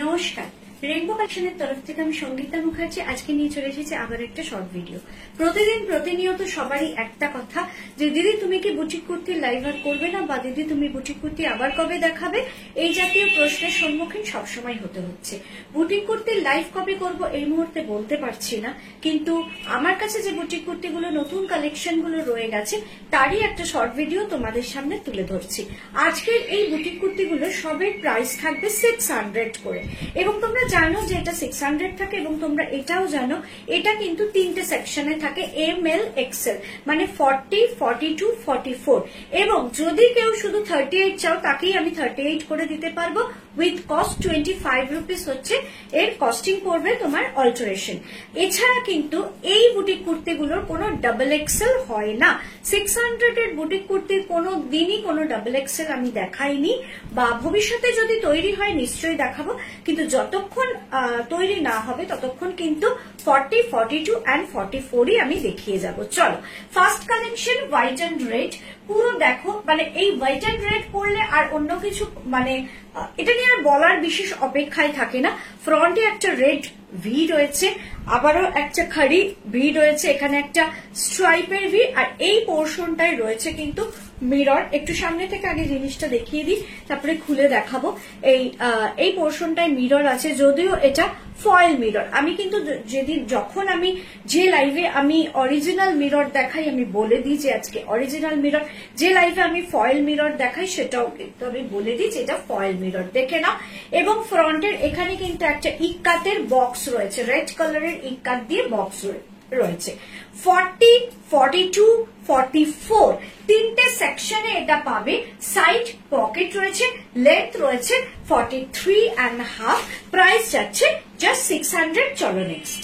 নমস্কার, রেইনবো কালেকশনের তরফ থেকে আমি সঙ্গীতা মুখার্জি আজকে নিয়ে চলে এসেছি আবার একটা শর্ট ভিডিও। প্রতিনিয়ত সবারই একটা কথা যে দিদি তুমি কি বুটিক কুর্তি লাইভ আর করবে না, বা দিদি তুমি বুটিক কুর্তি আবার কবে দেখাবে, এই জাতীয় প্রশ্নের সম্মুখীন সবসময় হতে হচ্ছে। বুটিক কুর্তি লাইভ কবে করব এই মুহূর্তে বলতে পারছি না, কিন্তু আমার কাছে যে বুটিক কুর্তিগুলো নতুন কালেকশন গুলো রয়ে গেছে তারই একটা শর্ট ভিডিও তোমাদের সামনে তুলে ধরছি। আজকের এই বুটিক কুর্তিগুলো সবের প্রাইস থাকবে 600 করে, এবং তোমরা জানো যে এটা 600 থাকে, এবং তোমরা এটাও জানো এটা কিন্তু তিনটে সেকশনে থাকে, এম এল এক্সেল, মানে 40, 42, 44, এবং যদি কেউ শুধু 38 চাও তাকেই আমি 38 করে দিতে পারবো। উইথ কস্ট 25 রুপিস হচ্ছে এর কস্টিং পড়বে তোমার অল্টারেশন। এছাড়া কিন্তু এই বুটিক কুর্তিগুলোর কোনো ডাবল এক্সেল হয় না। 600 এর বুটিক কুর্তির কোনো দিনই কোনো ডাবল এক্সেল আমি দেখাইনি, বা ভবিষ্যতে যদি তৈরি হয় নিশ্চয়ই দেখাবো, কিন্তু যতক্ষণ তৈরি না হবে ততক্ষণ কিন্তু 40, 42 and 44ই আমি দেখিয়ে যাব। চলো, first collection white and red. পুরো দেখো, মানে এই হোয়াইট অ্যান্ড রেড পরলে আর অন্য কিছু মানে এটা নিয়ে আর বলার বিশেষ অপেক্ষায় থাকে না। ফ্রন্টে একটা রেড ভি রয়েছে, আবারও একটা খাড়ি ভি রয়েছে, এখানে একটা স্ট্রাইপের ভি, আর এই পোর্শনটাই রয়েছে কিন্তু মিরর। একটু সামনে থেকে আগে জিনিসটা দেখিয়ে দিই, তারপরে খুলে দেখাবো। এই পোর্শনটায় মিরর আছে, যদিও এটা ফয়েল মিরর। আমি কিন্তু যখন আমি যে লাইভে আমি অরিজিনাল মিরর দেখাই আমি বলে দিই যে আজকে অরিজিনাল মিরর, যে লাইভে আমি ফয়েল মিরর দেখাই সেটাও কিন্তু আমি বলে দিই যে এটা ফয়েল মিরর, দেখে নাও। এবং ফ্রন্টের এখানে কিন্তু একটা ইক্কাতের বক্স রয়েছে, রেড কালারের ইক্কাত দিয়ে বক্স রয়েছে। 40, 42, 44 তিনটে সেকশনে এটা পাবে। সাইড পকেট রয়েছে, লেন্থ রয়েছে 43.5, প্রাইস যাচ্ছে জাস্ট 600। চলো নেক্সট,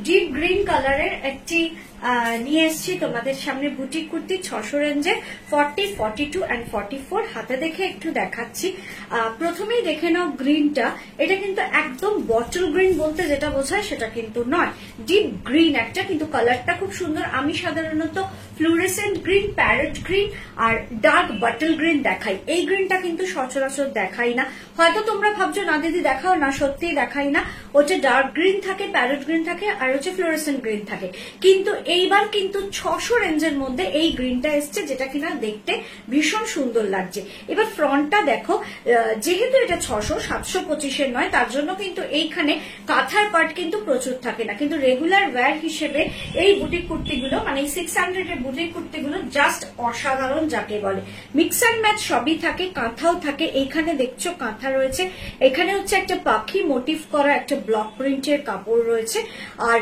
ডিপ গ্রিন কালারের একটি নিয়ে এসছি তোমাদের সামনে বুটিক কুর্তি 600 রেঞ্জে, 40, 42 and 44। হাতে দেখে একটু দেখাচ্ছি। প্রথমেই দেখে নাও গ্রিনটা, এটা কিন্তু একদম বটল গ্রিন বলতে যেটা বোঝায় সেটা কিন্তু নয়, ডিপ গ্রিন একটা, কিন্তু কালারটা খুব সুন্দর। আমি সাধারণত ফ্লুরেসেন্ট গ্রিন, প্যারট গ্রিন আর ডার্ক বটল গ্রিন দেখাই, এই গ্রিনটা কিন্তু সচরাচর দেখাই না। হয়তো তোমরা ভাবছো না দিদি দেখাও না, সত্যিই দেখাই না। ওটা ডার্ক গ্রিন থাকে, প্যারট গ্রিন থাকে, আর হচ্ছে ফ্লুরেসেন্ট গ্রিন থাকে। কিন্তু এইবার কিন্তু 600 রেঞ্জের মধ্যে এই গ্রিনটা এসছে, যেটা কিনা দেখতে ভীষণ সুন্দর লাগছে। এবার ফ্রন্টটা দেখো, যেহেতু এটা 600, 725 নয়, তার জন্য কিন্তু এইখানে কাঁথার পার্ট কিন্তু প্রচুর থাকে না, কিন্তু রেগুলার ওয়্যার হিসেবে এই বুটিক কুর্তিগুলো মানে 600 এর বুটিক কুর্তিগুলো জাস্ট অসাধারণ যাকে বলে। মিক্স অ্যান্ড ম্যাচ সবই থাকে, কাঁথাও থাকে। এইখানে দেখছো কাঁথা রয়েছে, এখানে হচ্ছে একটা পাখি মোটিভ করা একটা ব্লক প্রিন্টের কাপড় রয়েছে, আর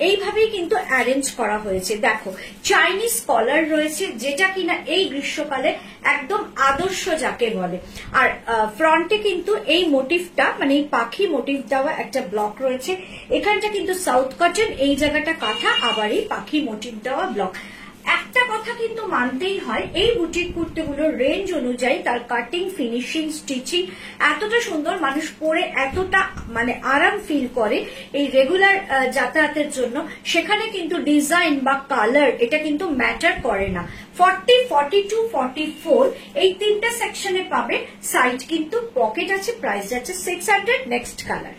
এইভাবেই কিন্তু অ্যারেঞ্জ করা হয়েছে। দেখো চাইনিজ কলার রয়েছে, যেটা কিনা এই গ্রীষ্মকালে একদম আদর্শ যাকে বলে। আর ফ্রন্টে কিন্তু এই মোটিভটা মানে এই পাখি মোটিভ দেওয়া একটা ব্লক রয়েছে। এখানটা কিন্তু সাউথ কটন, এই জায়গাটা কাঁথা, আবার এই পাখি মোটিভ দেওয়া ব্লক। একটা কথা কিন্তু মানতেই হয়, এই বুটিক কুর্তিগুলোর রেঞ্জ অনুযায়ী তার কাটিং, ফিনিশিং, স্টিচিং এতটা সুন্দর, মানুষ পরে এতটা মানে আরাম ফিল করে এই রেগুলার যাতায়াতের জন্য, সেখানে কিন্তু ডিজাইন বা কালার এটা কিন্তু ম্যাটার করে না। 40, 42, 44 এই তিনটা সেকশনে পাবে। সাইড কিন্তু পকেট আছে, প্রাইস যাচ্ছে 600। নেক্সট কালার,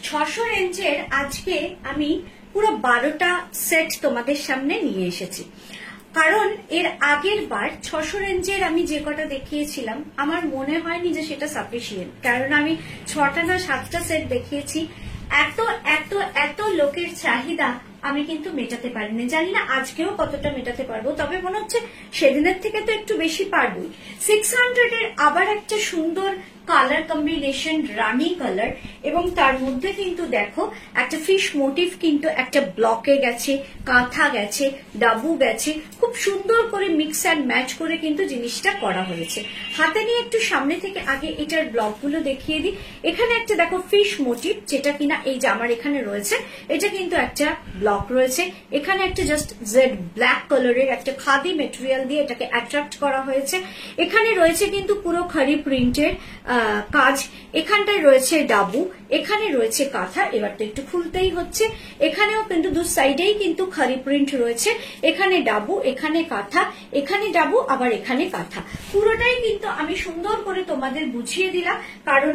600 রেঞ্জের আজকে আমি পুরো 12টা সেট তোমাদের সামনে নিয়ে এসেছি, কারণ এর আগের বার 600 রেঞ্জের আমি যে কটা দেখিয়েছিলাম আমার মনে হয়নি যে সেটা সাফিসিয়েন্ট, কারণ আমি 6টা না 7টা সেট দেখিয়েছি। এত এত এত লোকের চাহিদা আমি কিন্তু মেটাতে পারিনি, জানি না আজকেও কতটা মেটাতে পারবো, তবে মনে হচ্ছে সেদিনের থেকে তো একটু বেশি পারবোই। 600 এর আবার একটা সুন্দর কালার কম্বিনেশন, রানি কালার, এবং তার মধ্যে কিন্তু দেখো একটা ফিশ মোটিভ কিন্তু একটা ব্লকে গেছে, কাঁথা গেছে, ডাবু গেছে, খুব সুন্দর করে মিক্স অ্যান্ড ম্যাচ করে কিন্তু জিনিসটা করা হয়েছে। হাতে নিয়ে একটু সামনে থেকে আগে এটার ব্লকগুলো দেখিয়ে দিই। এখানে একটা দেখো ফিশ মোটিভ, যেটা কিনা এই জামার এখানে রয়েছে, এটা কিন্তু একটা ব্লক রয়েছে। এখানে একটা জাস্ট জেড ব্ল্যাক কালারের একটা খাদি মেটেরিয়াল দিয়ে এটাকে অ্যাট্রাক্ট করা হয়েছে। এখানে রয়েছে কিন্তু পুরো খাড়ি প্রিন্টের কাজ, এখানটায় রয়েছে ডাবু, এখানে রয়েছে কাঁথা। এবার তো একটু খুলতেই হচ্ছে। এখানেও কিন্তু দু সাইডেই কিন্তু খারি প্রিন্ট রয়েছে। এখানে ডাবু, এখানে কাঁথা, এখানে ডাবু, আবার এখানে কাঁথা। পুরোটাই কিন্তু আমি সুন্দর করে তোমাদের বুঝিয়ে দিলাম, কারণ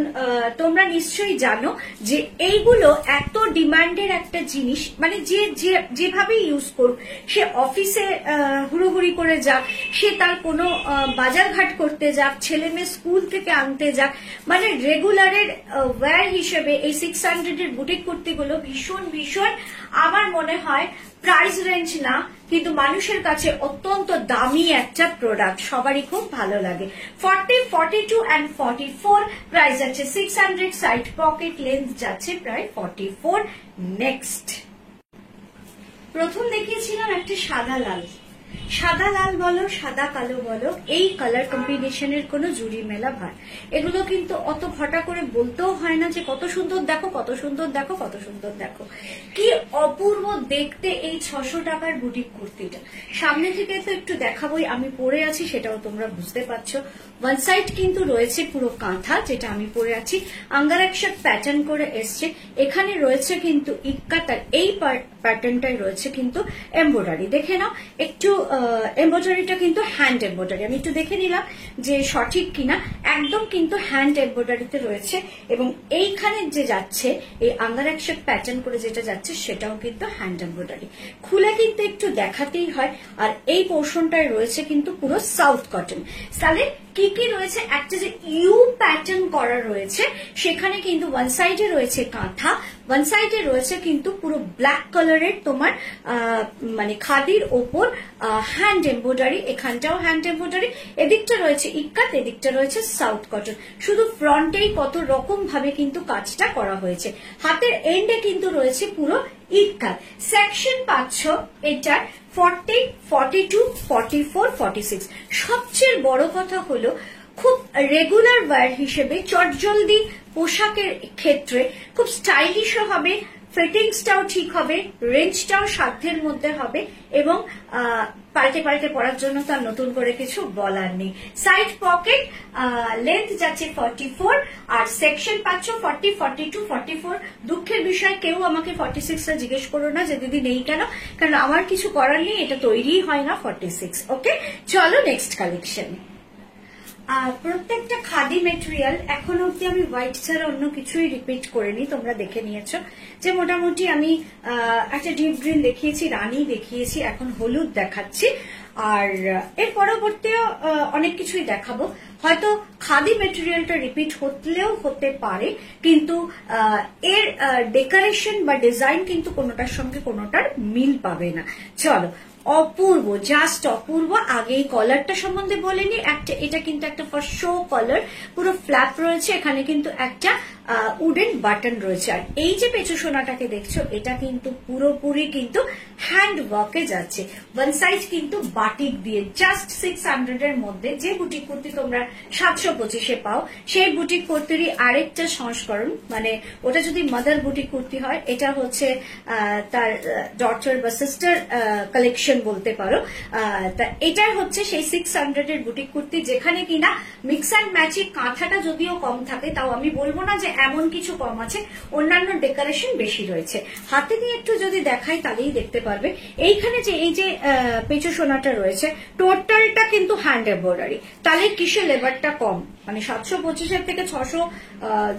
তোমরা নিশ্চয়ই জানো যে এইগুলো এত ডিমান্ডের একটা জিনিস, মানে যেভাবে ইউজ করুক, সে অফিসে হুড়োহুড়ি করে যাক, সে তার কোনো বাজারঘাট করতে যাক, ছেলে মেয়ে স্কুল থেকে আনতে যাক, মানে রেগুলারের ওয়্যার হিসেবে এই 600 এর বুটিক কুর্তিগুলো ভীষণ ভীষণ আমার মনে হয় প্রাইস রেঞ্জ না, কিন্তু মানুষের কাছে অত্যন্ত দামি একটা প্রোডাক্ট, সবারই খুব ভালো লাগে। 40, 42 and 44 প্রাইস আছে 600, সাইড পকেট লেন্থ যাচ্ছে প্রায় 44। নেক্সট প্রথম দেখিয়েছিলাম একটা সাদা লাল, সাদা লাল বলো সাদা কালো বলো, এই কালার কম্বিনেশনের কোনো জুড়ি মেলা ভার। এগুলো কিন্তু অত ঘটা করে বলতেও হয় না যে কত সুন্দর দেখো, কত সুন্দর দেখো, কত সুন্দর দেখো। কি অপূর্ব দেখতে এই 600 টাকার বুটিক কুর্তিটা। সামনে থেকে তো একটু দেখাবোই, আমি পরে আছি সেটাও তোমরা বুঝতে পারছো। ওয়ান সাইড কিন্তু রয়েছে পুরো কাঁথা, যেটা আমি পরে আছি, আঙ্গার একশো প্যাটার্ন করে এসছে। এখানে রয়েছে কিন্তু ইক্কাতার, এই প্যাটার্নটাই রয়েছে কিন্তু এমব্রয়ডারি। দেখে নাও একটু, এমব্রয়ডারিটা কিন্তু হ্যান্ড এমব্রয়ডারি। আমি একটু দেখে নিলাম যে সঠিক কিনা, একদম কিন্তু হ্যান্ড এমব্রয়ডারিতে রয়েছে। এবং এইখানে যে যাচ্ছে এই আঙ্গার একশো প্যাটার্ন করে যেটা যাচ্ছে সেটাও কিন্তু হ্যান্ড এমব্রয়ডারি। খুলে কিন্তু একটু দেখাতেই হয়। আর এই পোর্শনটায় রয়েছে কিন্তু পুরো সাউথ কটন। তাহলে কি কি রয়েছে, একটা যে ইউ প্যাটার্ন করা রয়েছে, সেখানে কিন্তু ওয়ান সাইডে রয়েছে কাঁথা, ওয়ান সাইডে রয়েছে কিন্তু পুরো ব্ল্যাক কালারের তোমার মানে খাদির ওপর হ্যান্ড এমব্রয়ডারি, এখানটাও হ্যান্ড এমব্রয়ডারি, এদিকটা রয়েছে ইক্কাত, এদিকটা রয়েছে সাউথ কটন। শুধু ফ্রন্টেই কত রকম ভাবে কিন্তু কাজটা করা হয়েছে। হাতের এন্ডে কিন্তু রয়েছে পুরো ইক্কাত। সেকশন পাচ্ছ এটার 40, 42, 44, 46। সবচেয়ে বড় কথা হলো খুব রেগুলার ওয়্যার হিসেবে চটজলদি পোশাকের ক্ষেত্রে খুব স্টাইলিশও হবে, ফিটিংসটাও ঠিক হবে, রেঞ্জটাও সাধ্যের মধ্যে হবে, এবং পাল্টে পাল্টে পড়ার জন্য তার নতুন করে কিছু বলার নেই। সাইড পকেট লেন্থ যাচ্ছে 44, আর সেকশন পাচ্ছ 40, 42, 44। দুঃখের বিষয় কেউ আমাকে 46টা জিজ্ঞেস করো না যে দিদি নেই কেন, কারণ আমার কিছু করার নেই, এটা তৈরি হয় না 46। ওকে, চলো নেক্সট কালেকশন। প্রত্যেকটা খাদি মেটেরিয়াল এখন অব্দি আমি হোয়াইট ছাড়া অন্য কিছুই রিপিট করিনি, তোমরা দেখে নিয়েছো যে মোটামুটি আমি একটা ডিপ গ্রিন দেখিয়েছি, রানী দেখিয়েছি, এখন হলুদ দেখাচ্ছি, আর এর পরবর্তীও অনেক কিছুই দেখাবো। হয়তো খাদি মেটেরিয়ালটা রিপিট হলেও হতে পারে, কিন্তু এর ডেকোরেশন বা ডিজাইন কিন্তু কোনোটার সঙ্গে কোনোটার মিল পাবে না। চলো, অপূর্ব, জাস্ট অপূর্ব। আগে এই কলারটা সম্বন্ধে বলিনি, একটা এটা কিন্তু একটা ফার্স্ট শো কলার, পুরো ফ্ল্যাপ রয়েছে, এখানে কিন্তু একটা উডেন বাটন রয়েছে। আর এই যে পেঁচু সোনাটাকে দেখছো, এটা কিন্তু পুরোপুরি কিন্তু হ্যান্ড ওয়ার্কে যাচ্ছে। ওয়ান সাইড কিন্তু বাটিক দিয়ে, জাস্ট 600 এর মধ্যে যে বুটিক কুর্তি তোমরা 725-এ পাও, সেই বুটিক কুর্তিরই আরেকটা সংস্করণ। মানে ওটা যদি মাদার বুটিক কুর্তি হয়, এটা হচ্ছে তার ডটার বা সিস্টার কালেকশন বলতে পারো। তা এটাই হচ্ছে সেই 600 এর বুটিক কুর্তি, যেখানে কিনা মিক্স অ্যান্ড ম্যাচিং, কাঁথাটা যদিও কম থাকে, তাও আমি বলবো না যে এমন কিছু কম আছে, অন্যান্য ডেকোরেশন বেশি রয়েছে। হাতে নিয়ে একটু যদি দেখাই তাহলেই দেখতে পারবে। এইখানে যে এই যে পেঁচু সোনাটা রয়েছে, টোটালটা কিন্তু হ্যান্ড এমব্রয়ডারি। তাহলে কিসে লেবারটা কম, মানে 725-এর থেকে 600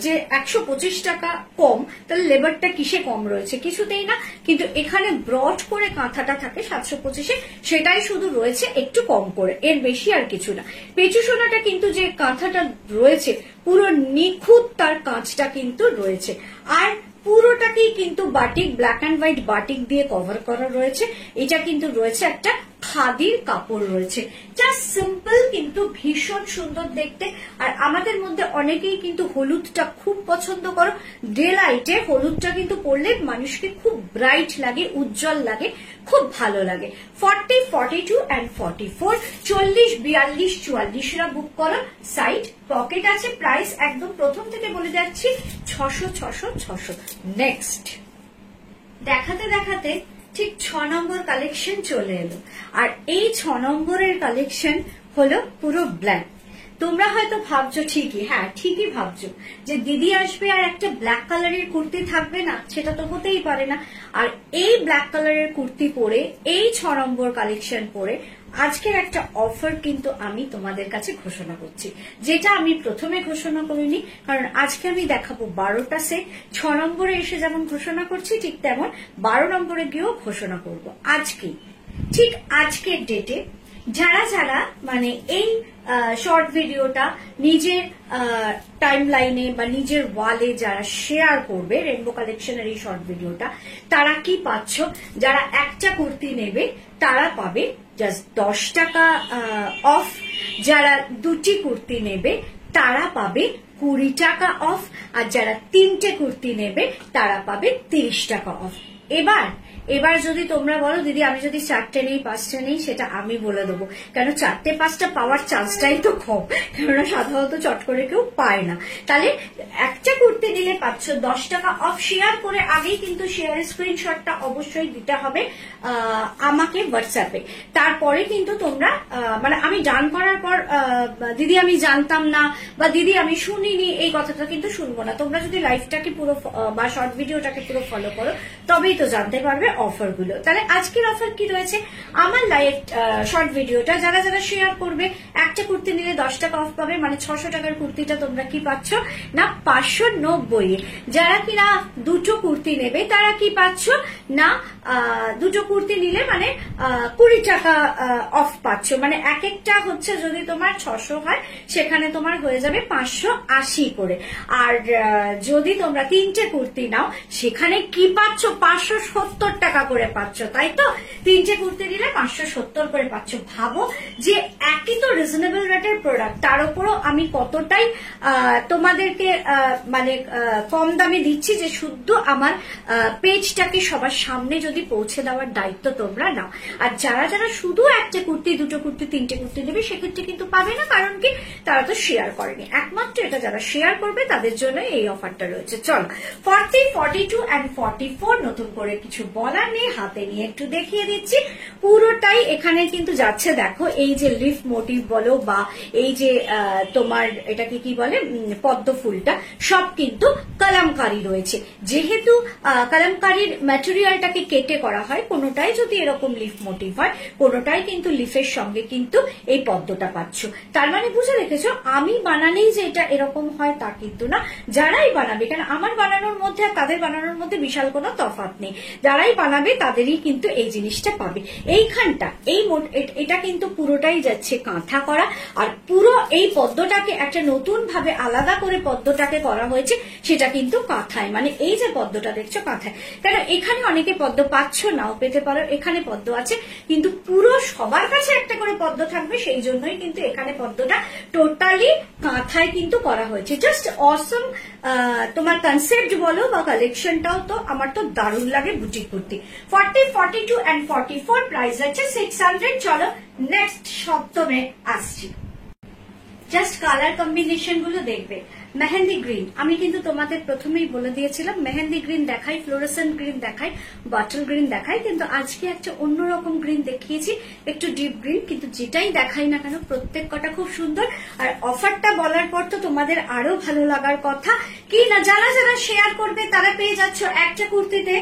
যে 125 টাকা কম, তাহলে লেবারটা কিসে কম রয়েছে? কিছুতেই না। কিন্তু এখানে ব্রড করে কাঁথাটা থাকে 725-এ, সেটাই শুধু রয়েছে একটু কম করে, এর বেশি আর কিছু না। পেঁচু সোনাটা কিন্তু যে কাঁথাটা রয়েছে পুরো নিখুঁত, তার কাঁচটা কিন্তু রয়েছে। আর পুরোটাকেই কিন্তু batik, black and white batik দিয়ে কভার করা রয়েছে। এটা কিন্তু রয়েছে একটা খাদির কাপড় রয়েছে, জাস্ট সিম্পল কিন্তু ভীষণ সুন্দর দেখতে। আর আমাদের মধ্যে অনেকেই কিন্তু হলুদটা খুব পছন্দ করো। ডে লাইটে হলুদটা কিন্তু পরলে মানুষকে খুব ব্রাইট লাগে, উজ্জ্বল লাগে, খুব ভালো লাগে। 40, 42 and 44, 40, 42, 44রা বুক করো। সাইড পকেট আছে। প্রাইস একদম প্রথম থেকে বলে যাচ্ছি 600, 600, 600। নেক্সট দেখাতে দেখাতে ঠিক 6 নম্বর কালেকশন চলে এলো। আর এই 6 নম্বরের কালেকশন হলো পুরো ব্ল্যাক। তোমরা হয়তো ভাবছো ঠিকই, হ্যাঁ ঠিকই ভাবছো যে দিদি আসবে আর একটা ব্ল্যাক কালারের কুর্তি থাকবে না, সেটা তো হতেই পারে না। আর এই ব্ল্যাক কালারের কুর্তি পরে, এই 6 নম্বর কালেকশন পরে আজকের একটা অফার কিন্তু আমি তোমাদের কাছে ঘোষণা করছি, যেটা আমি প্রথমে ঘোষণা করিনি, কারণ আজকে আমি দেখাবো 12টা সেট। 6 নম্বরে এসে যেমন ঘোষণা করছি ঠিক তেমন 12 নম্বরে গিয়েও ঘোষণা করব আজকেই, ঠিক আজকের ডেটে। যারা যারা মানে এই শর্ট ভিডিওটা নিজের টাইম লাইনে বা নিজের ওয়ালে যারা শেয়ার করবে রেনবো কালেকশনের এই শর্ট ভিডিওটা, তারা কি পাচ্ছ? যারা একটা কুর্তি নেবে তারা পাবে জাস্ট 10 টাকা অফ। যারা দুটি কুর্তি নেবে তারা পাবে 20 টাকা অফ। আর যারা 3টে কুর্তি নেবে তারা পাবে 30 টাকা অফ। এবার যদি তোমরা বলো দিদি আমি যদি 4টে নেই 5টে নেই, সেটা আমি বলে দেবো, কেন 4টে 5টা পাওয়ার চান্সটাই তো কম, কেননা সাধারণত চট করে কেউ পায় না। তাহলে একটা কুর্তি নিলে পাচ্ছ 10 টাকা অফ। শেয়ার করে আগেই কিন্তু শেয়ারের স্ক্রিনশটটা অবশ্যই দিতে হবে আমাকে হোয়াটসঅ্যাপে। তারপরে কিন্তু তোমরা মানে আমি ডান করার পর দিদি আমি জানতাম না বা দিদি আমি শুনিনি এই কথাটা কিন্তু শুনবো না। তোমরা যদি লাইভটাকে পুরো বা শর্ট ভিডিওটাকে পুরো ফলো করো তবেই তো জানতে পারবে অফার গুলো। তাহলে আজকের অফার কি রয়েছে? আমার লাইভ শর্ট ভিডিওটা যারা যারা শেয়ার করবে, একটা কুর্তি নিলে 10 টাকা অফ পাবে, মানে 600 টাকার কুর্তিটা তোমরা কি পাচ্ছ না 590। যারা কিনা দুটো কুর্তি নেবে তারা কি পাচ্ছ না দুটো কুর্তি নিলে মানে 20 টাকা অফ পাচ্ছ, মানে এক একটা হচ্ছে যদি তোমার 600 হয় সেখানে তোমার হয়ে যাবে 580 করে। আর যদি তোমরা 3টে কুর্তি নাও সেখানে কি পাচ্ছ 570 টাকা করে পাচ্ছ, তাই তো? 3টে কুর্তি নিলে 570 করে পাচ্ছ। ভাবো যে একই তো রিজনেবল রেটের প্রোডাক্ট, তার উপরও আমি কতটাই তোমাদেরকে মানে কম দামে দিচ্ছি, যে শুদ্ধ আমার পেজটাকে সবার সামনে যদি পৌঁছে দেওয়ার দায়িত্ব তোমরা নাও। আর যারা যারা শুধু একটা কুর্তি, দুটো কুর্তি, 3টে কুর্তি নেবে সেক্ষেত্রে কিন্তু পাবে না, কারণ কি তারা তো শেয়ার করেনি। একমাত্র এটা যারা শেয়ার করবে তাদের জন্য এই অফারটা রয়েছে। চলো 40, 42 and 44 নতুন করে কিছু বলার নেই, হাতে নিয়ে একটু দেখিয়ে দিচ্ছি। পুরোটাই এখানে কিন্তু যাচ্ছে, দেখো এই যে লিফ মোটিভ বলো বা এই যে তোমার এটাকে কি বলে পদ্ম ফুলটা, সব কিন্তু কলমকারি রয়েছে। যেহেতু কলমকারির ম্যাটেরিয়ালটাকে কেটে করা হয়, কোনোটাই যদি এরকম লিফ মোটিভ হয়, কোনোটাই কিন্তু লিফের সঙ্গে কিন্তু এই পদ্মটা পাচ্ছ। তার মানে বুঝে রেখেছো, আমি বানালেই যে এটা এরকম হয় তা কিন্তু না। যারাই বানাবে, কারণ আমার বানানোর মধ্যে আর তাদের বানানোর মধ্যে বিশাল কোনো তফাৎ নেই, যারাই বানাবে তাদেরই কিন্তু এই জিনিসটা পাবে। এইখানটা এটা কিন্তু পুরোটাই যাচ্ছে কাঁথা করা, আর পুরো এই পদ্মটাকে একটা নতুন ভাবে আলাদা করে পদ্মটাকে করা হয়েছে, সেটা কিন্তু কাঁথায়, মানে এই যে পদ্মটা দেখছো কাঁথায়। কেন এখানে অনেকে পদ্ম পাচ্ছ, নাও পেতে পারো, এখানে পদ্ম আছে, কিন্তু পুরো সবার কাছে একটা করে পদ্ম থাকবে, সেই জন্যই কিন্তু এখানে পদ্মটা টোটালি কাঁথায় কিন্তু করা হয়েছে। জাস্ট অসম তোমার কনসেপ্ট বলো বা কালেকশনটাও তো আমার তো দারুণ লাগে বুটিক কুর্তি। 40, 42 and 44 প্রাইস আছে 600। চলো নেক্সট সপ্তমে আসছি। জাস্ট কালার কম্বিনেশন গুলো দেখবে। মেহেন্দি গ্রিন, আমি কিন্তু তোমাদের প্রথমেই বলে দিয়েছিলাম মেহেন্দি গ্রিন দেখাই, ফ্লোরেসেন্ট গ্রিন দেখাই, বটল গ্রিন দেখাই, কিন্তু আজকে একটা অন্যরকম গ্রিন দেখিয়েছি, একটু ডিপ গ্রিন। কিন্তু যেটাই দেখাই না কেন প্রত্যেক কটা খুব সুন্দর। আর অফারটা বলার পর তো তোমাদের আরো ভালো লাগার কথা কি না, যারা যারা শেয়ার করবে তারা পেয়ে যাচ্ছ একটা কুর্তিতে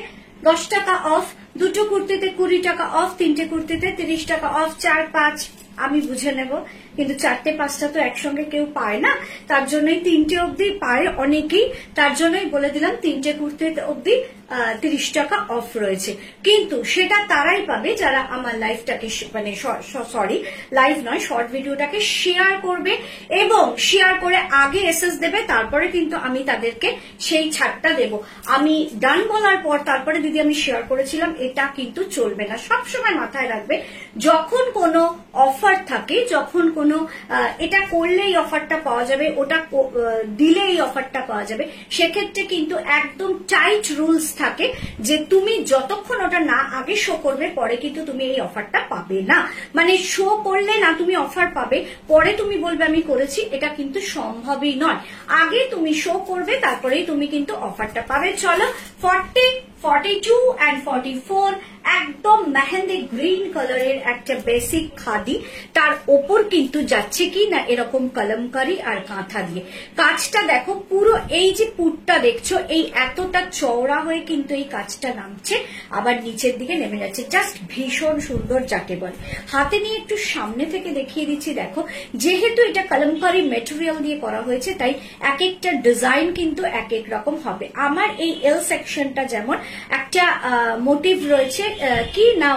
10 টাকা অফ, দুটো কুর্তিতে 20 টাকা অফ, 3টে কুর্তিতে 30 টাকা অফ। 4, 5 আমি বুঝে নেব, কিন্তু 4টে 5টা তো একসঙ্গে কেউ পায় না, তার জন্যই 3টে অবধি পায় অনেকেই, তার জন্যই বলে দিলাম 3টে কুর্তিতে অবধি 30 টাকা অফ রয়েছে। কিন্তু সেটা তারাই পাবে যারা আমার লাইভটাকে মানে সরি লাইভ নয় শর্ট ভিডিওটাকে শেয়ার করবে এবং শেয়ার করে আগে এসএস দেবে, তারপরে কিন্তু আমি তাদেরকে সেই ছাড়টা দেব। আমি ডান বলার পর তারপরে দিদি আমি শেয়ার করেছিলাম, এটা কিন্তু চলবে না। সবসময় মাথায় রাখবে যখন কোনো অফার থাকে, যখন কোনো এটা করলে এই অফারটা পাওয়া যাবে, ওটা দিলে এই অফারটা পাওয়া যাবে, সেক্ষেত্রে কিন্তু একদম টাইট রুলস থাকে যে তুমি যতক্ষণ ওটা না আগে শো করবে পরে কিন্তু তুমি এই অফারটা পাবে না। মানে শো করলে না তুমি অফার পাবে, পরে তুমি বলবে আমি করেছি, এটা কিন্তু সম্ভবই নয়। আগে তুমি শো করবে তারপরেই তুমি কিন্তু অফারটা পাবে। চলো 40, 42 and 44 একদম মেহেন্দি গ্রিন কালারের একটা বেসিক খাদি, তার ওপর কিন্তু যাচ্ছে কি না এরকম কলমকারি আর কাঁথা দিয়ে। কাজটা দেখো, পুরো এই যে পুটটা দেখছো এই এতটা চওড়া হয়ে কিন্তু এই কাজটা নামছে, আবার নিচের দিকে নেমে যাচ্ছে, জাস্ট ভীষণ সুন্দর যাকে বলে। হাতে নিয়ে একটু সামনে থেকে দেখিয়ে দিচ্ছি, দেখো যেহেতু এটা কলমকারি মেটেরিয়াল দিয়ে করা হয়েছে তাই এক একটা ডিজাইন কিন্তু এক এক রকম হবে। আমার এই এল সেকশনটা যেমন একটা মোটিভ রয়েছে কি না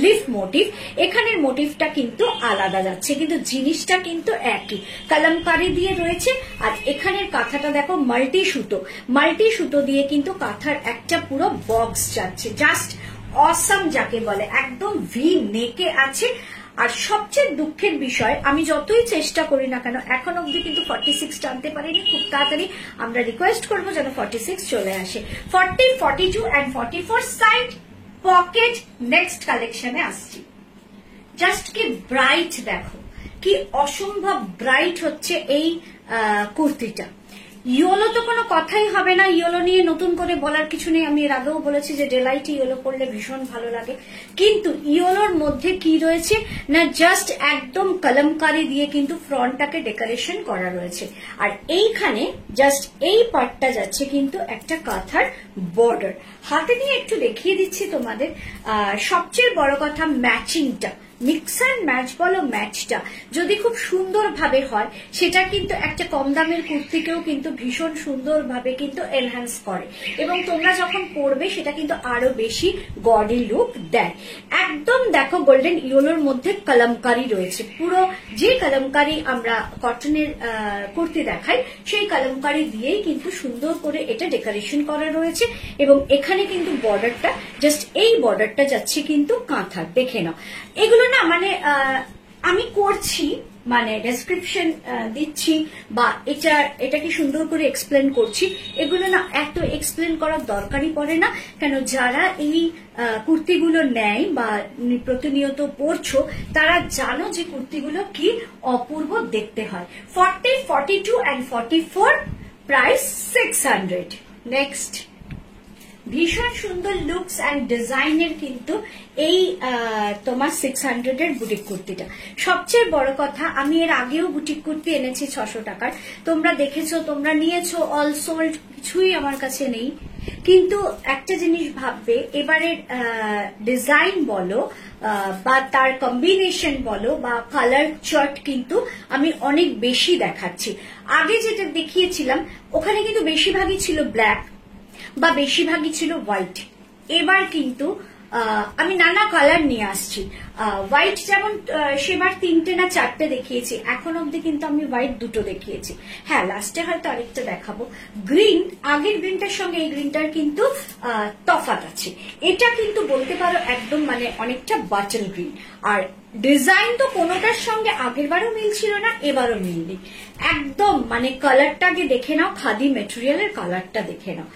লিফ মোটিভ, এখানের মোটিভটা কিন্তু আলাদা যাচ্ছে কিন্তু জিনিসটা কিন্তু একই, কলমকারি দিয়ে রয়েছে। আর এখানের কাঁথাটা দেখো মাল্টি সুতো দিয়ে কিন্তু কাঁথার একটা পুরো বক্স যাচ্ছে, জাস্ট অসাম যাকে বলে, একদম ভি নেকে আছে। আর সবচেয়ে দুঃখের বিষয়, আমি যতই চেষ্টা করি না কেন এখন অব্দি কিন্তু 46 টানতে পারিনি, খুব তাড়াতাড়ি আমরা রিকোয়েস্ট করবো যেন 46 চলে আসে। 40, 42 and 44 সাইড পকেট নেক্সট কালেকশনে আসছি। জাস্ট কি ব্রাইট দেখো, কি অসম্ভব ব্রাইট হচ্ছে এই কুর্তিটা। ইয়েলো তো কোনো কথাই হবে না, ইয়েলো নিয়ে নতুন করে বলার কিছু নেই, আমি এর আগেও বলেছি যে ডেলাইটে ইয়েলো পরলে ভীষণ ভালো লাগে। কিন্তু ইয়েলোর মধ্যে কি রয়েছে না জাস্ট একদম কলমকারি দিয়ে কিন্তু ফ্রন্টটাকে ডেকোরেশন করা রয়েছে। আর এইখানে জাস্ট এই পার্টটা যাচ্ছে কিন্তু একটা কাঁথার বর্ডার। হাতে নিয়ে একটু দেখিয়ে দিচ্ছি তোমাদের। সবচেয়ে বড় কথা ম্যাচিংটা, মিক্স অ্যান্ড ম্যাচ বলো, ম্যাচটা যদি খুব সুন্দরভাবে হয় সেটা কিন্তু একটা কম দামের কুর্তিকেও কিন্তু ভীষণ সুন্দরভাবে কিন্তু এনহ্যান্স করে এবং তোমরা যখন পরবে সেটা কিন্তু আরো বেশি গডি লুক দেয়। একদম দেখো গোল্ডেন ইয়েলোর মধ্যে কলমকারি রয়েছে, পুরো যে কলমকারি আমরা কটনের কুর্তি দেখাই সেই কলমকারি দিয়েই কিন্তু সুন্দর করে এটা ডেকোরেশন করা রয়েছে। এবং এখানে কিন্তু বর্ডারটা, জাস্ট এই বর্ডারটা যাচ্ছে কিন্তু কাঁথার, দেখে নাও। এগুলো না মানে আমি করছি মানে ডেসক্রিপশন দিচ্ছি বা এটাকে সুন্দর করে এক্সপ্লেন করছি, এগুলো না এত এক্সপ্লেন করার দরকারই পড়ে না। কেন যারা এই কুর্তিগুলো নেয় বা প্রতিনিয়ত পরছো তারা জানো যে কুর্তিগুলো কি অপূর্ব দেখতে হয়। 40, 42 and 44 প্রাইস 600। নেক্সট ভীষণ সুন্দর লুকস অ্যান্ড ডিজাইনের কিন্তু এই তোমার 600 এর বুটিক কুর্তিটা। সবচেয়ে বড় কথা, আমি এর আগেও বুটিক কুর্তি এনেছি 600 টাকার, তোমরা দেখেছো, তোমরা নিয়েছো, অল সোল্ড, কিছুই আমার কাছে নেই। কিন্তু একটা জিনিস ভাববে, এবারের ডিজাইন বলো বা তার কম্বিনেশন বলো বা কালার চার্ট কিন্তু আমি অনেক বেশি দেখাচ্ছি। আগে যেটা দেখিয়েছিলাম ওখানে কিন্তু বেশিরভাগই ছিল ব্ল্যাক বা বেশিরভাগই ছিল হোয়াইট। এবার কিন্তু আমি নানা কালার নিয়ে আসছি। হোয়াইট যেমন সেবার 3টে না 4টে দেখিয়েছি, এখন অব্দি কিন্তু আমি হোয়াইট 2টো দেখিয়েছি। হ্যাঁ, লাস্টে হয়তো আরেকটা দেখাবো। গ্রিন, আগের গ্রিনটার সঙ্গে এই গ্রিনটার কিন্তু তফাৎ আছে। এটা কিন্তু বলতে পারো একদম মানে অনেকটা বাটল গ্রিন। আর ডিজাইন তো কোনোটার সঙ্গে আগের বারও মিল ছিল না, এবারও মিল নেই। একদম মানে কালারটা আগে দেখে নাও, খাদি মেটেরিয়ালের কালারটা দেখে নাও।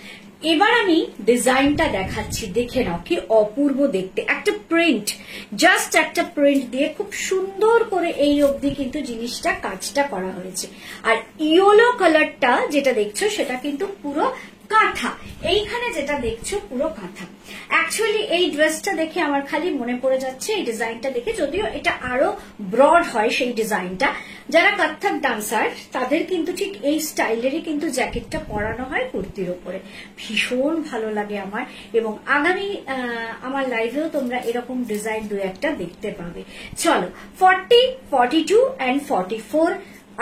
এবার আমি ডিজাইনটা দেখাচ্ছি, দেখে নাও কি অপূর্ব দেখতে। একটা প্রিন্ট, জাস্ট একটা প্রিন্ট দিয়ে খুব সুন্দর করে এই অবধি কিন্তু জিনিসটা কাজটা করা হয়েছে। আর ইয়েলো কালারটা যেটা দেখছো সেটা কিন্তু পুরো কাঁথা, এইখানে যেটা দেখছো পুরো কাঁথা। অ্যাকচুয়ালি এই ড্রেসটা দেখে আমার খালি মনে পড়ে যাচ্ছে এই ডিজাইনটা দেখে, যদিও এটা আরো ব্রড হয় সেই ডিজাইনটা। যারা কত্থক ডান্সার তাদের কিন্তু ঠিক এই স্টাইলেরই কিন্তু জ্যাকেটটা পরানো হয় কুর্তির উপরে, ভীষণ ভালো লাগে আমার। এবং আগামী আমার লাইভেও তোমরা এরকম ডিজাইন 2-1টা দেখতে পাবে। চলো 40, 42 and 44,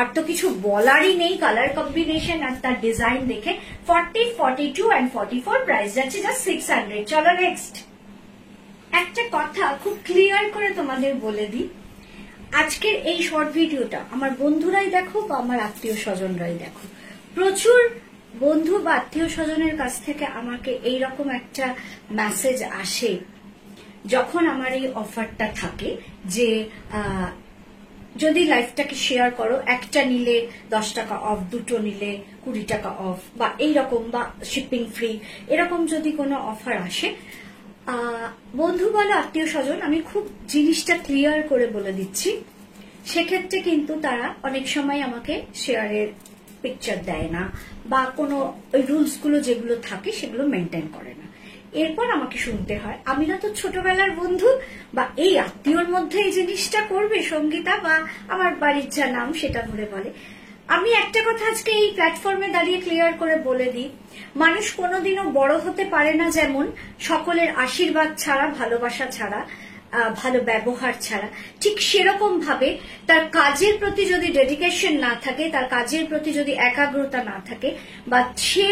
আর তো কিছু বলারই নেই কালার কম্বিনেশন আর তার ডিজাইন দেখে। 40, 42 and 44 প্রাইস যাচ্ছে জাস্ট 600। চলো নেক্সট। একটা কথা খুব ক্লিয়ার করে তোমাদের বলে দিই, আজকের এই শর্ট ভিডিওটা আমার বন্ধুরাই দেখো বা আমার আত্মীয় স্বজনরাই দেখো, প্রচুর বন্ধু বা আত্মীয় স্বজনের কাছ থেকে আমাকে এইরকম একটা মেসেজ আসে যখন আমার এই অফারটা থাকে যে যদি লাইফটাকে শেয়ার করো, একটা নিলে 10 টাকা অফ, 2টো নিলে 20 টাকা অফ, বা এইরকম, বা শিপিং ফ্রি, এরকম যদি কোনো অফার আসে, বন্ধু বলো আত্মীয় স্বজন, আমি খুব জিনিসটা ক্লিয়ার করে বলে দিচ্ছি, সেক্ষেত্রে কিন্তু তারা অনেক সময় আমাকে শেয়ারের পিকচার দেয় না বা কোনো ওই রুলস গুলো যেগুলো থাকে সেগুলো মেনটেন করে না। এরপর আমাকে শুনতে হয় আমি না তো ছোটবেলার বন্ধু বা এই আত্মীয়র মধ্যে এই জিনিসটা করবে সঙ্গীতা বা আমার বাড়ির যা নাম সেটা ধরে বলে। আমি একটা কথা আজকে এই প্ল্যাটফর্মে দাঁড়িয়ে ক্লিয়ার করে বলে দিই, মানুষ কোনোদিনও বড় হতে পারে না যেমন সকলের আশীর্বাদ ছাড়া, ভালোবাসা ছাড়া, ভালো ব্যবহার ছাড়া, ঠিক সেরকম ভাবে তার কাজের প্রতি যদি ডেডিকেশন না থাকে, তার কাজের প্রতি যদি একাগ্রতা না থাকে, বা সে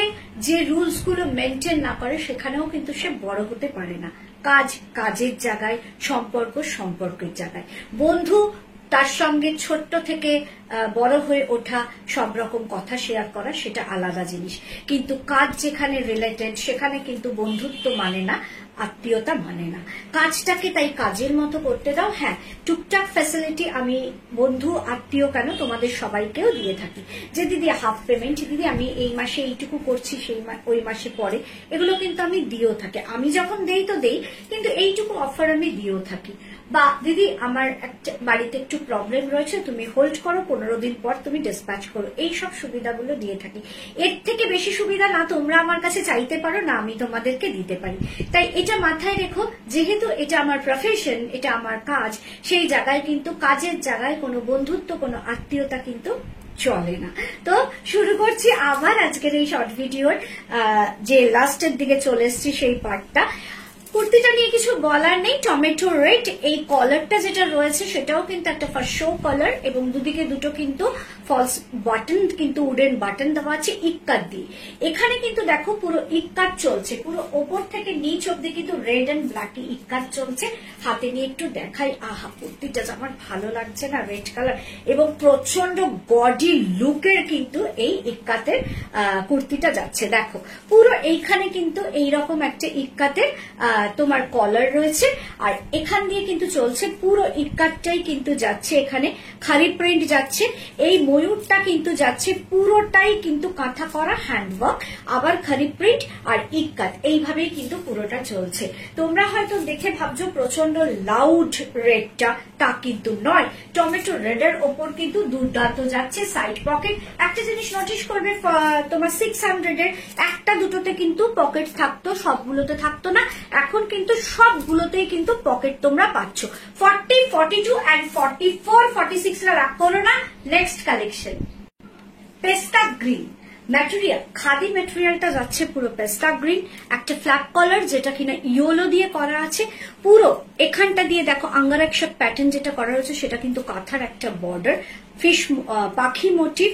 যে রুলস গুলো মেনটেন না করে, সেখানেও কিন্তু সে বড় হতে পারে না। কাজ কাজের জায়গায়, সম্পর্ক সম্পর্কের জায়গায়, বন্ধু তার সঙ্গে ছোট্ট থেকে বড় হয়ে ওঠা, সব রকম কথা শেয়ার করা, সেটা আলাদা জিনিস। কিন্তু কাজ যেখানে রিলেটেড সেখানে কিন্তু বন্ধুত্ব মানে না, আত্মীয়তা মানে না। কাজটাকে তাই কাজের মতো করতে দাও। হ্যাঁ, টুকটাক ফ্যাসিলিটি আমি বন্ধু আত্মীয় কেন তোমাদের সবাইকেও দিয়ে থাকি, যে দিদি হাফ পেমেন্ট, দিদি আমি এই মাসে এইটুকু করছি, সেই ওই মাসে পরে, এগুলো কিন্তু আমি দিয়েও থাকি। আমি যখন দেই তো দেই, কিন্তু এইটুকু অফার আমি দিয়েও থাকি। বা দিদি আমার একটা বাড়িতে একটু প্রবলেম রয়েছে, তুমি হোল্ড করো, 15 দিন পর তুমি ডিসপ্যাচ করো, এই সব সুবিধাগুলো দিয়ে থাকি। এর থেকে বেশি সুবিধা না তোমরা আমার কাছে চাইতে পারো, না আমি তোমাদেরকে দিতে পারি। তাই এটা মাথায় রেখো, যেহেতু এটা আমার প্রফেশন, এটা আমার কাজ, সেই জায়গায় কিন্তু কাজের জায়গায় কোনো বন্ধুত্ব, কোনো আত্মীয়তা কিন্তু চলে না। তো শুরু করছি আবার আজকের এই শর্ট ভিডিওর যে লাস্টের দিকে চলে এসছি সেই পার্টটা। কুর্তিটা নিয়ে কিছু বলার নেই, টমেটো রেড। এই কলারটা যেটা রয়েছে সেটাও কিন্তু একটা ফার্স্ট শো কলার, এবং দুদিকে দুটো কিন্তু ফলস বাটন, কিন্তু উডেন বাটন দেওয়া আছে ইক্কাত দিয়ে। এখানে কিন্তু দেখো পুরো ইক্কাত চলছে, পুরো ওপর থেকে নিচ অব্দি কিন্তু রেড এন্ড ব্ল্যাক ইক্কাত চলছে। হাতে নিয়ে একটু দেখাই, আহা কুর্তিটা আমার ভালো লাগছে না, রেড কালার, এবং প্রচন্ড বডি লুকের কিন্তু এই ইক্কাতের কুর্তিটা যাচ্ছে। দেখো পুরো এইখানে কিন্তু এইরকম একটা ইক্কাতের তোমার কলার রয়েছে, আর এখান দিয়ে কিন্তু চলছে পুরো ইক্কাতটাই কিন্তু যাচ্ছে, এখানে খালি প্রিন্ট যাচ্ছে, এই ময়ূরটা কিন্তু যাচ্ছে পুরোটাই কিন্তু কাঁথা করা হ্যান্ডওয়ার্ক, আবার খালি প্রিন্ট আর ইক্কাত, এইভাবেই কিন্তু পুরোটা চলছে। তোমরা হয়তো দেখে ভাবছো প্রচন্ড লাউড রেডটা, তা কিন্তু নয়। টমেটো রেডের ওপর কিন্তু দুর্দান্ত যাচ্ছে সাইড পকেট। একটা জিনিস নোটিস করবে, তোমার 600 এর একটা দুটোতে কিন্তু পকেট থাকতো, সবগুলোতে থাকতো না, এখন কিন্তু সবগুলোতেই কিন্তু পকেট তোমরা পাচ্ছ। 40, 42 and 44, 46 রা রাখ করো না। নেক্সট কালেকশন পেস্তা গ্রিন ম্যাটেরিয়াল, খাদি ম্যাটেরিয়ালটা যাচ্ছে পুরো পেস্তা গ্রিন, একটা ফ্ল্যাপ কলার যেটা কিনা ইয়েলো দিয়ে করা আছে। পুরো এখানটা দিয়ে দেখো আঙ্গারাক্ষক প্যাটার্ন যেটা করা হয়েছে সেটা কিন্তু কাঁথার একটা বর্ডার, ফিশ পাখি মোটিভ,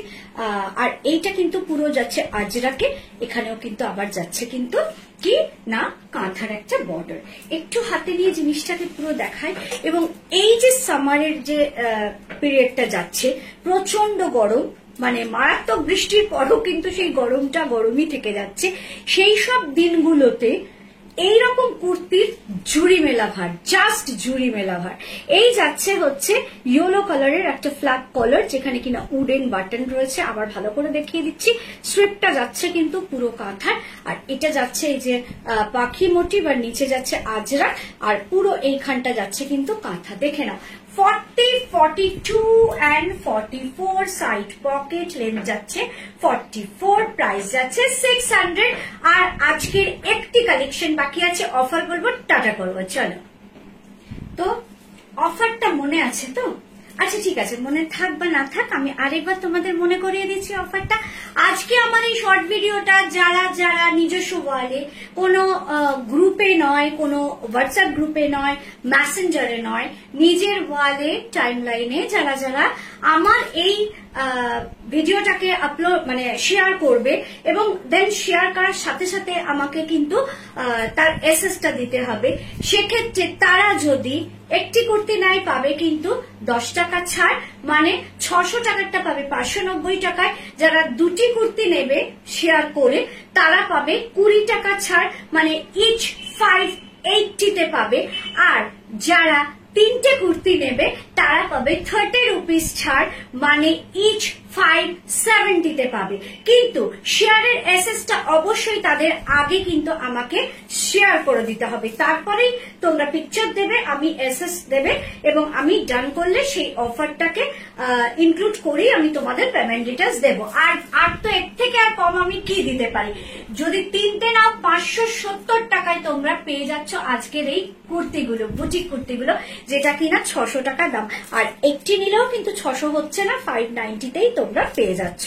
আর এইটা কিন্তু পুরো যাচ্ছে আজরাকে, এখানেও কিন্তু আবার যাচ্ছে কিন্তু কি না কাঁথার একটা বর্ডার। একটু হাতে নিয়ে জিনিসটাকে পুরো দেখায়, এবং এই যে সামারের যে পিরিয়ডটা যাচ্ছে, প্রচন্ড গরম, মানে মারাত্মক বৃষ্টির পরও কিন্তু সেই গরমটা গরমই থেকে যাচ্ছে, সেই সব দিনগুলোতে এইরকম কুর্তির জুড়ি মেলা ভার, জাস্ট জুড়ি মেলা ভার। এই যাচ্ছে হচ্ছে ইয়েলো কালারের একটা ফ্ল্যাপ কলার, যেখানে কিনা উডেন বাটন রয়েছে, আবার ভালো করে দেখিয়ে দিচ্ছি। স্ট্রিপটা যাচ্ছে কিন্তু পুরো কাঁথার, আর এটা যাচ্ছে এই যে পাখি মোটিভ, আর নিচে যাচ্ছে আজরা, আর পুরো এইখানটা যাচ্ছে কিন্তু কাঁথা। দেখে নাও 40, 42 and 44 সাইড পকেট, লেন্থ যাচ্ছে 44, প্রাইস যাচ্ছে 600। আর আজকের একটি কালেকশন বাকি আছে, অফার বলবো, টাটা করবো। চলো, তো অফারটা মনে আছে তো? আচ্ছা ঠিক আছে, মনে থাক বা না থাক, আমি আরেকবার তোমাদের মনে করিয়ে দিচ্ছি অফারটা। আজকে আমার এই শর্ট ভিডিওটা যারা যারা নিজস্ব ওয়ালে, কোনো গ্রুপে নয়, কোনো হোয়াটসঅ্যাপ গ্রুপে নয়, মেসেঞ্জারে নয়, নিজের ওয়ালে টাইম লাইনে যারা যারা আমার এই ভিডিওটাকে আপলোড মানে শেয়ার করবে, এবং দেন শেয়ার করার সাথে সাথে আমাকে কিন্তু তার এসএসটা দিতে হবে, সেক্ষেত্রে তারা যদি একটি কুর্তি নেয় পাবে কিন্তু 10 টাকা ছাড়, মানে 600 টাকারটা পাবে 590 টাকায়। যারা দুটি কুর্তি নেবে শেয়ার করে তারা পাবে 20 টাকা ছাড়, মানে ইচ 580 পাবে। আর যারা 3টে কুর্তি নেবে তারা পাবে 30 রুপিস ছাড়, মানে ইচ 570 পাবে। কিন্তু শেয়ারের এসএসটা অবশ্যই তাদের আগে কিন্তু আমাকে শেয়ার করে দিতে হবে, তারপরেই তোমরা পিকচার দেবে, আমি এসএস দেবে এবং আমি ডান করলে সেই অফারটাকে ইনক্লুড করেই আমি তোমাদের পেমেন্ট ডিটেলস দেবো। আর তো এর থেকে আর কম আমি কি দিতে পারি? যদি তিনটে নাও 570 টাকায় তোমরা পেয়ে যাচ্ছ আজকের এই কুর্তিগুলো, বুটিক কুর্তিগুলো, যেটা কিনা 600 টাকা দাম। আর একটি নিলেও কিন্তু 600 হচ্ছে না, 590তেই তোমরা পেয়ে যাচ্ছ।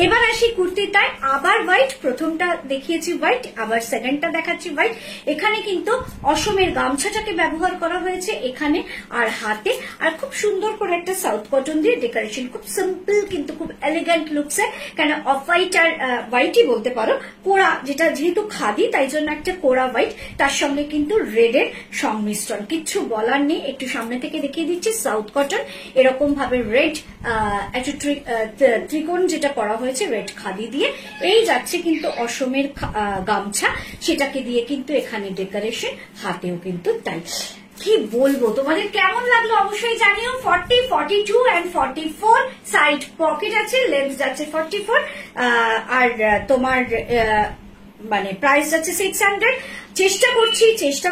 এবার আসি কুর্তিটায়, আবার হোয়াইট, প্রথমটা দেখিয়েছি হোয়াইট, আবার সেকেন্ডটা দেখাচ্ছি হোয়াইট। এখানে কিন্তু অসমের গামছাটাকে ব্যবহার করা হয়েছে এখানে আর হাতে, আর খুব সুন্দর করে একটা সাউথ কটন দিয়ে ডেকোরেশন, খুব সিম্পল কিন্তু খুব এলিগেন্ট লুকসে। কেন অফ হোয়াইট আর হোয়াইটই বলতে পারো, কোড়া, যেটা যেহেতু খাদি তাই জন্য একটা কোড়া হোয়াইট, তার সঙ্গে কিন্তু রেডের সংমিশ্রণ, কিচ্ছু বলার নেই। একটু সামনে থেকে দেখিয়ে দিচ্ছি, সাউথ কটন, এরকম ভাবে রেড একটা ত্রিকোণ যেটা করা হয়েছে রেড খাদি দিয়ে। এই যাচ্ছে কিন্তু অসমের গামছা, সেটাকে দিয়ে কিন্তু এখানে ডেকোরেশন, হাতেও কিন্তু তাই। কি বলবো, তোমাদের কেমন লাগলো অবশ্যই জানিও। 40, 42 and 44 সাইড পকেট আছে, লেন্থ যাচ্ছে 44, আর তোমার মানে প্রাইস যাচ্ছে 600। চেষ্টা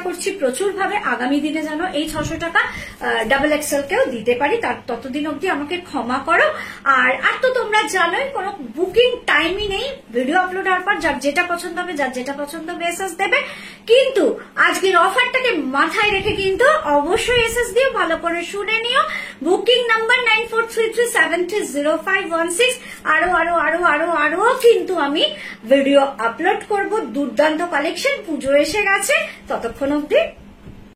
করছি প্রচুর ভাবে আগামী দিনে যেন এই 600 টাকা ডাবল এক্সেল কেও দিতে পারি, তার ততদিন অবধি আমাকে ক্ষমা করো। আর তো তোমরা জানোই কোনো বুকিং টাইমই নেই, ভিডিও আপলোড হওয়ার পর যার যেটা পছন্দ হবে, যার যেটা পছন্দ হবে এসএস দেবে। কিন্তু আজকের অফারটাকে মাথায় রেখে কিন্তু অবশ্যই এসএস দিও, ভালো করে শুনে নিও। Booking number 9433730516। আরো আরো আরো আরো আরো কিন্তু আমি ভিডিও আপলোড করব, দুর্দান্ত কালেকশন, পুজো এসে গেছে, ততক্ষণ অবধি